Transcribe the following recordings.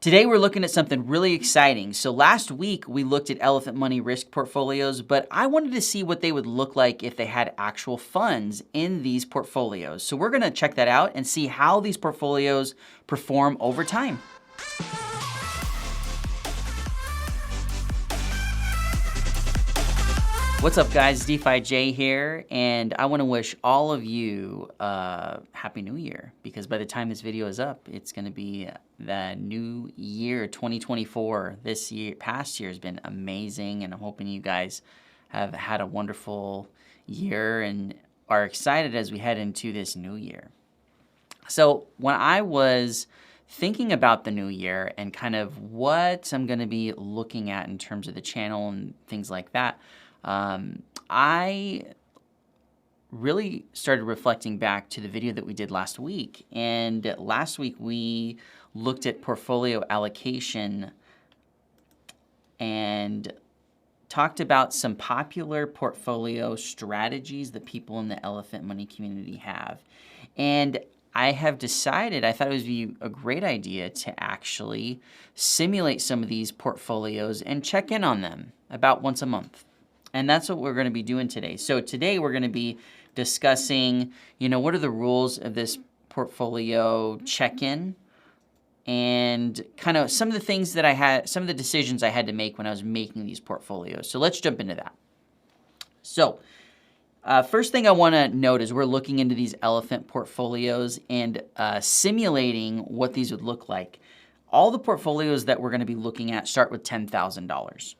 Today we're looking at something really exciting. So last week we looked at elephant money risk portfolios, but I wanted to see what they would look like if they had actual funds in these portfolios. So we're gonna check that out and see how these portfolios perform over time. What's up guys, DeFi J here, and I wanna wish all of you a Happy New Year, because by the time this video is up, it's gonna be the new year, 2024. This year, past year has been amazing, and I'm hoping you guys have had a wonderful year and are excited as we head into this new year. So when I was thinking about the new year and kind of what I'm gonna be looking at in terms of the channel and things like that, I really started reflecting back to the video that we did last week. And last week we looked at portfolio allocation and talked about some popular portfolio strategies that people in the elephant money community have. And I have decided, I thought it would be a great idea to actually simulate some of these portfolios and check in on them about once a month. And that's what we're going to be doing today. So today we're going to be discussing, what are the rules of this portfolio check-in and kind of some of the things that I had, some of the decisions I had to make when I was making these portfolios. So let's jump into that. So first thing I want to note is we're looking into these elephant portfolios and simulating what these would look like. All the portfolios that we're going to be looking at start with $10,000.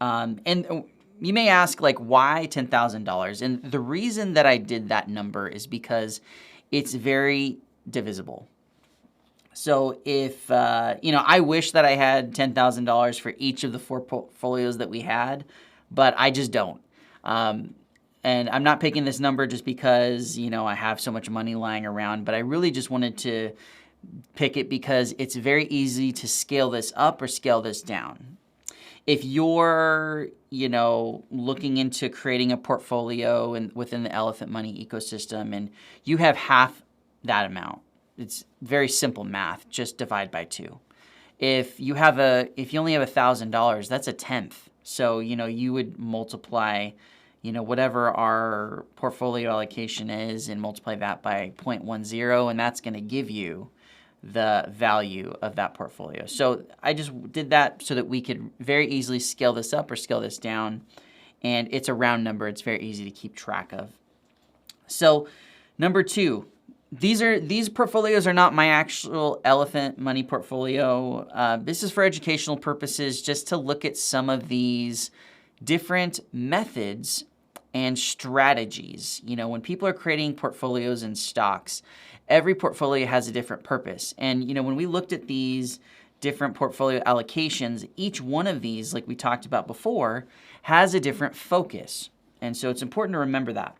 And you may ask, why $10,000? And the reason that I did that number is because it's very divisible. So if, I wish that I had $10,000 for each of the 4 portfolios that we had, but I just don't. And I'm not picking this number just because, I have so much money lying around, but I really just wanted to pick it because it's very easy to scale this up or scale this down. If you're, looking into creating a portfolio within the elephant money ecosystem and you have half that amount, it's very simple math, just divide by 2. If you only have $1,000, that's a tenth. So, you would multiply, whatever our portfolio allocation is and multiply that by 0.10, and that's going to give you the value of that portfolio. So I just did that so that we could very easily scale this up or scale this down. And it's a round number. It's very easy to keep track of. So number 2, these portfolios are not my actual elephant money portfolio. This is for educational purposes, just to look at some of these different methods and strategies. When people are creating portfolios and stocks, every portfolio has a different purpose. And, when we looked at these different portfolio allocations, each one of these, like we talked about before, has a different focus. And so it's important to remember that.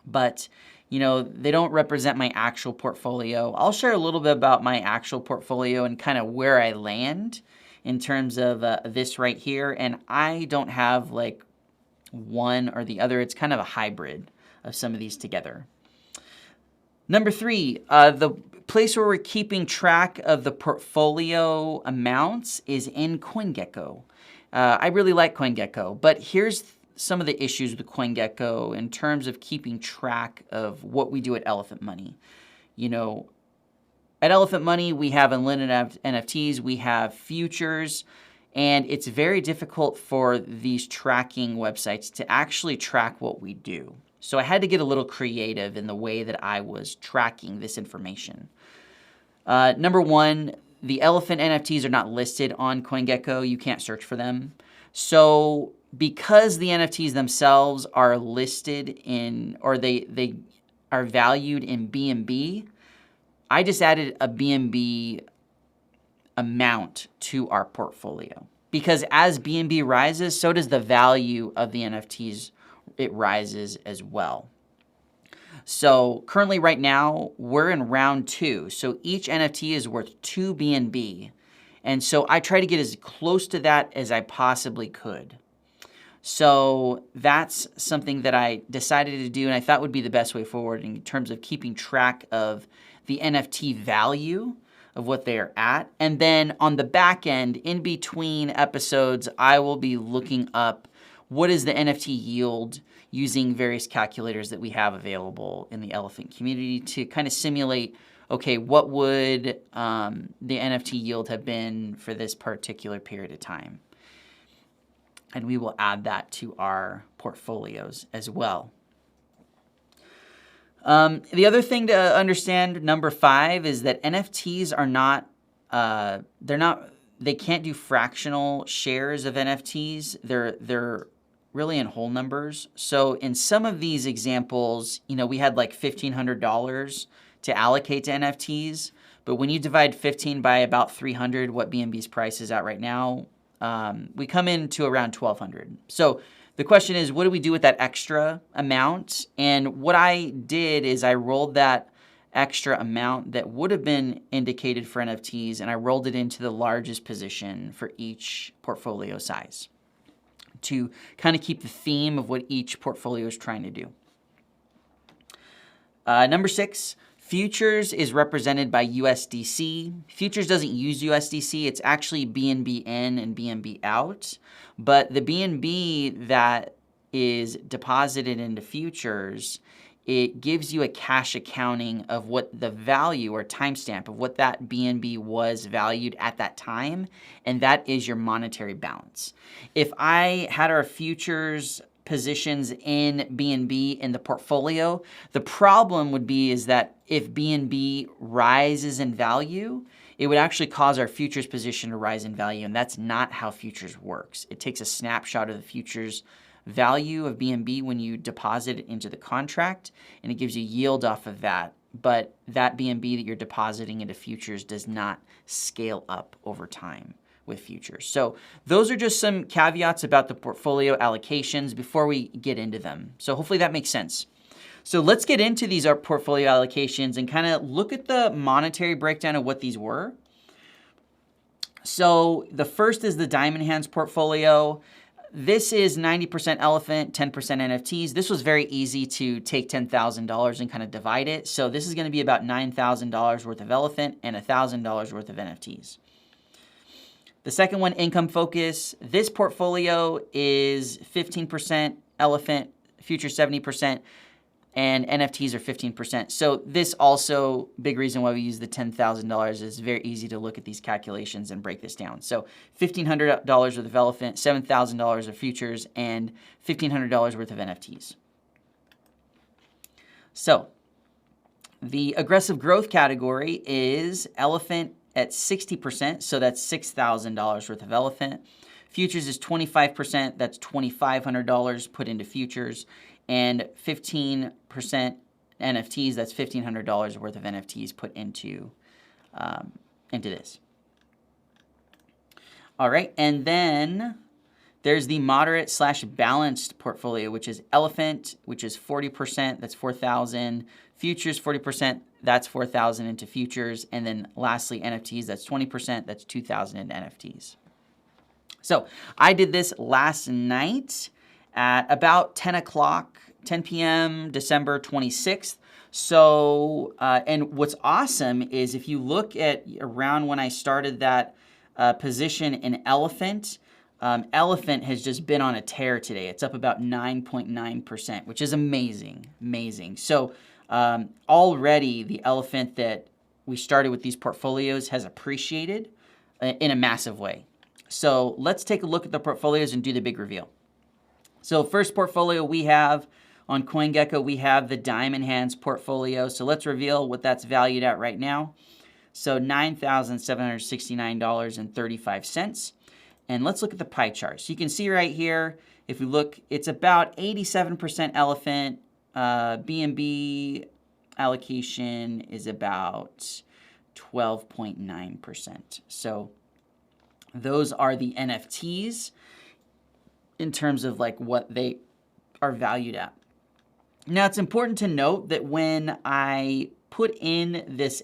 But, they don't represent my actual portfolio. I'll share a little bit about my actual portfolio and kind of where I land in terms of this right here. And I don't have one or the other. It's kind of a hybrid of some of these together. Number 3, the place where we're keeping track of the portfolio amounts is in CoinGecko. I really like CoinGecko, but here's some of the issues with CoinGecko in terms of keeping track of what we do at Elephant Money. At Elephant Money, we have unlimited NFTs, we have futures, and it's very difficult for these tracking websites to actually track what we do. So I had to get a little creative in the way that I was tracking this information. Number 1, the elephant NFTs are not listed on CoinGecko. You can't search for them. So because the NFTs themselves are listed in, or they are valued in BNB, I just added a BNB amount to our portfolio. Because as BNB rises, so does the value of the NFTs. It rises as well. So currently right now, we're in round 2. So each NFT is worth 2 BNB. And so I try to get as close to that as I possibly could. So that's something that I decided to do and I thought would be the best way forward in terms of keeping track of the NFT value of what they are at. And then on the back end, in between episodes, I will be looking up what is the NFT yield using various calculators that we have available in the elephant community to kind of simulate, okay, what would the NFT yield have been for this particular period of time? And we will add that to our portfolios as well. The other thing to understand, number 5, is that NFTs are not, they can't do fractional shares of NFTs. They're really in whole numbers. So in some of these examples, we had like $1,500 to allocate to NFTs, but when you divide 15 by about 300, what BNB's price is at right now, we come in to around 1,200. So the question is, what do we do with that extra amount? And what I did is I rolled that extra amount that would have been indicated for NFTs, and I rolled it into the largest position for each portfolio size to kind of keep the theme of what each portfolio is trying to do. Number 6, futures is represented by USDC. Futures doesn't use USDC. It's actually BNB in and BNB out. But the BNB that is deposited into futures, it gives you a cash accounting of what the value or timestamp of what that BNB was valued at that time, and that is your monetary balance. If I had our futures positions in BNB in the portfolio, the problem would be is that if BNB rises in value, it would actually cause our futures position to rise in value, and that's not how futures works. It takes a snapshot of the futures value of BNB when you deposit it into the contract, and it gives you yield off of that. But that BNB that you're depositing into futures does not scale up over time with futures. So those are just some caveats about the portfolio allocations before we get into them. So hopefully that makes sense. So let's get into these portfolio allocations and kind of look at the monetary breakdown of what these were. So the first is the Diamond Hands portfolio. This is 90% elephant, 10% NFTs. This was very easy to take $10,000 and kind of divide it. So this is going to be about $9,000 worth of elephant and $1,000 worth of NFTs. The second one, Income Focus. This portfolio is 15% elephant, future 70%, and NFTs are 15%. So this also, big reason why we use the $10,000 is very easy to look at these calculations and break this down. So $1,500 worth of elephant, $7,000 of futures, and $1,500 worth of NFTs. So the aggressive growth category is elephant at 60%, so that's $6,000 worth of elephant. Futures is 25%, that's $2,500 put into futures, and 15% NFTs, that's $1,500 worth of NFTs put into this. All right, and then there's the moderate / balanced portfolio, which is elephant, which is 40%, that's 4,000. Futures, 40%, that's 4,000 into futures. And then lastly, NFTs, that's 20%, that's 2,000 into NFTs. So I did this last night at about 10 p.m., December 26th. So, and what's awesome is if you look at around when I started that position in elephant, elephant has just been on a tear today. It's up about 9.9%, which is amazing, amazing. So already the elephant that we started with these portfolios has appreciated in a massive way. So let's take a look at the portfolios and do the big reveal. So first portfolio we have on CoinGecko, we have the Diamond Hands portfolio. So let's reveal what that's valued at right now. So $9,769.35. And let's look at the pie chart. So you can see right here, if we look, it's about 87% elephant. BNB allocation is about 12.9%. So those are the NFTs in terms of like what they are valued at. Now it's important to note that when I put in this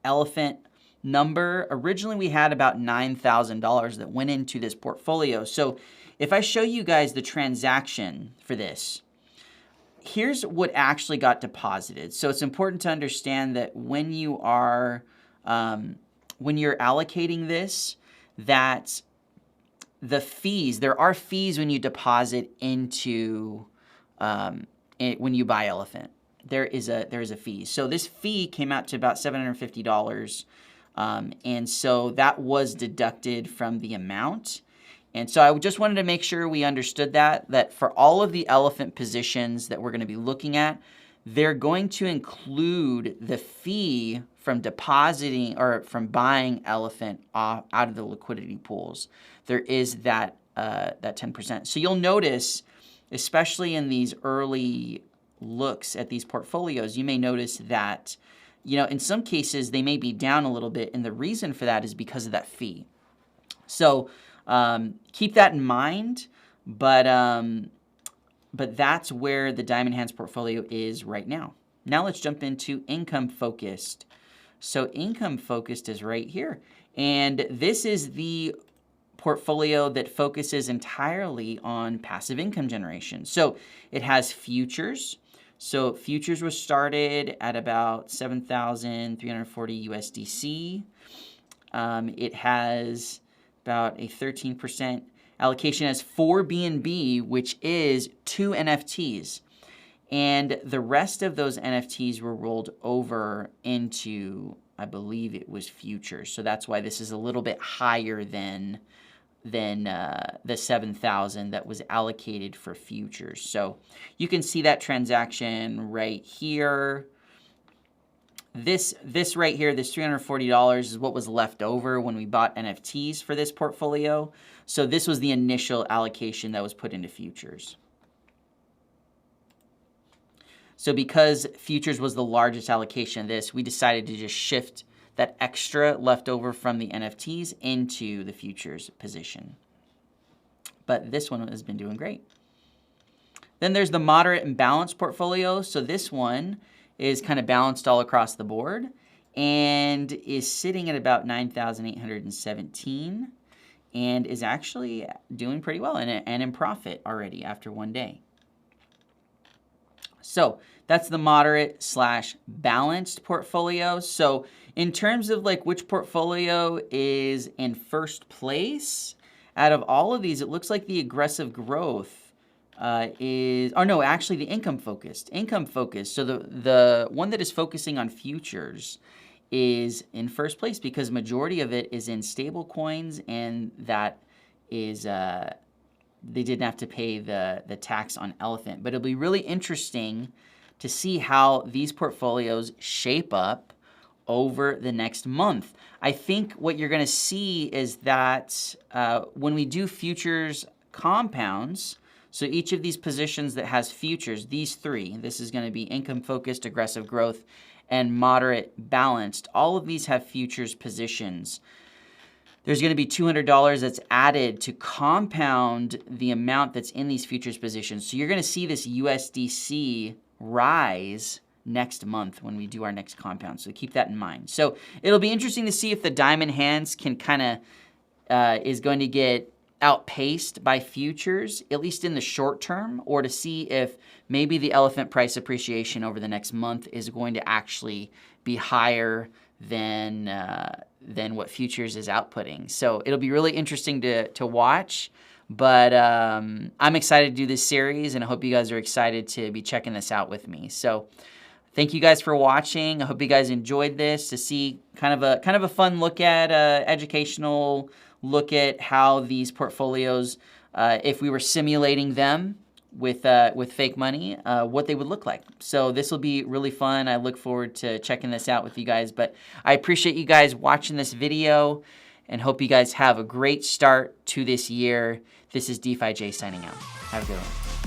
elephant number, originally we had about $9,000 that went into this portfolio. So if I show you guys the transaction for this, here's what actually got deposited. So it's important to understand that when you are when you're allocating this, that the fees, there are fees when you deposit into, when you buy Elephant. There is a fee. So this fee came out to about $750. And so that was deducted from the amount. And so I just wanted to make sure we understood that for all of the Elephant positions that we're going to be looking at, they're going to include the fee from depositing or from buying Elephant out of the liquidity pools. There is that 10%. So you'll notice, especially in these early looks at these portfolios, you may notice that, in some cases they may be down a little bit, and the reason for that is because of that fee. So keep that in mind, but that's where the Diamond Hands portfolio is right now. Now let's jump into income focused. So income focused is right here, and this is the portfolio that focuses entirely on passive income generation. So it has futures. So futures was started at about 7,340 USDC. It has about a 13% allocation as 4 BNB, which is 2 NFTs. And the rest of those NFTs were rolled over into, I believe it was futures. So that's why this is a little bit higher than the 7,000 that was allocated for futures. So you can see that transaction right here. This right here, this $340 is what was left over when we bought NFTs for this portfolio. So this was the initial allocation that was put into futures. So because futures was the largest allocation of this, we decided to just shift that extra left over from the NFTs into the futures position. But this one has been doing great. Then there's the moderate and balanced portfolio. So this one is kind of balanced all across the board and is sitting at about 9,817 and is actually doing pretty well and in profit already after one day. So that's the moderate / balanced portfolio. So in terms of like which portfolio is in first place, out of all of these, it looks like the aggressive growth actually the income focused. So the one that is focusing on futures is in first place because majority of it is in stable coins, and that is they didn't have to pay the tax on Elephant. But it'll be really interesting to see how these portfolios shape up over the next month. I think what you're going to see is that when we do futures compounds, so each of these positions that has futures, these three, this is going to be income focused, aggressive growth, and moderate balanced. All of these have futures positions. There's going to be $200 that's added to compound the amount that's in these futures positions. So you're going to see this USDC rise next month when we do our next compound. So keep that in mind. So it'll be interesting to see if the Diamond Hands can kind of is going to get outpaced by futures, at least in the short term, or to see if maybe the Elephant price appreciation over the next month is going to actually be higher than what futures is outputting. So it'll be really interesting to watch. But I'm excited to do this series, and I hope you guys are excited to be checking this out with me. So thank you guys for watching. I hope you guys enjoyed this, to see kind of a fun look at educational look at how these portfolios, if we were simulating them with fake money, what they would look like. So this will be really fun. I look forward to checking this out with you guys. But I appreciate you guys watching this video and hope you guys have a great start to this year. This is DeFi J signing out. Have a good one.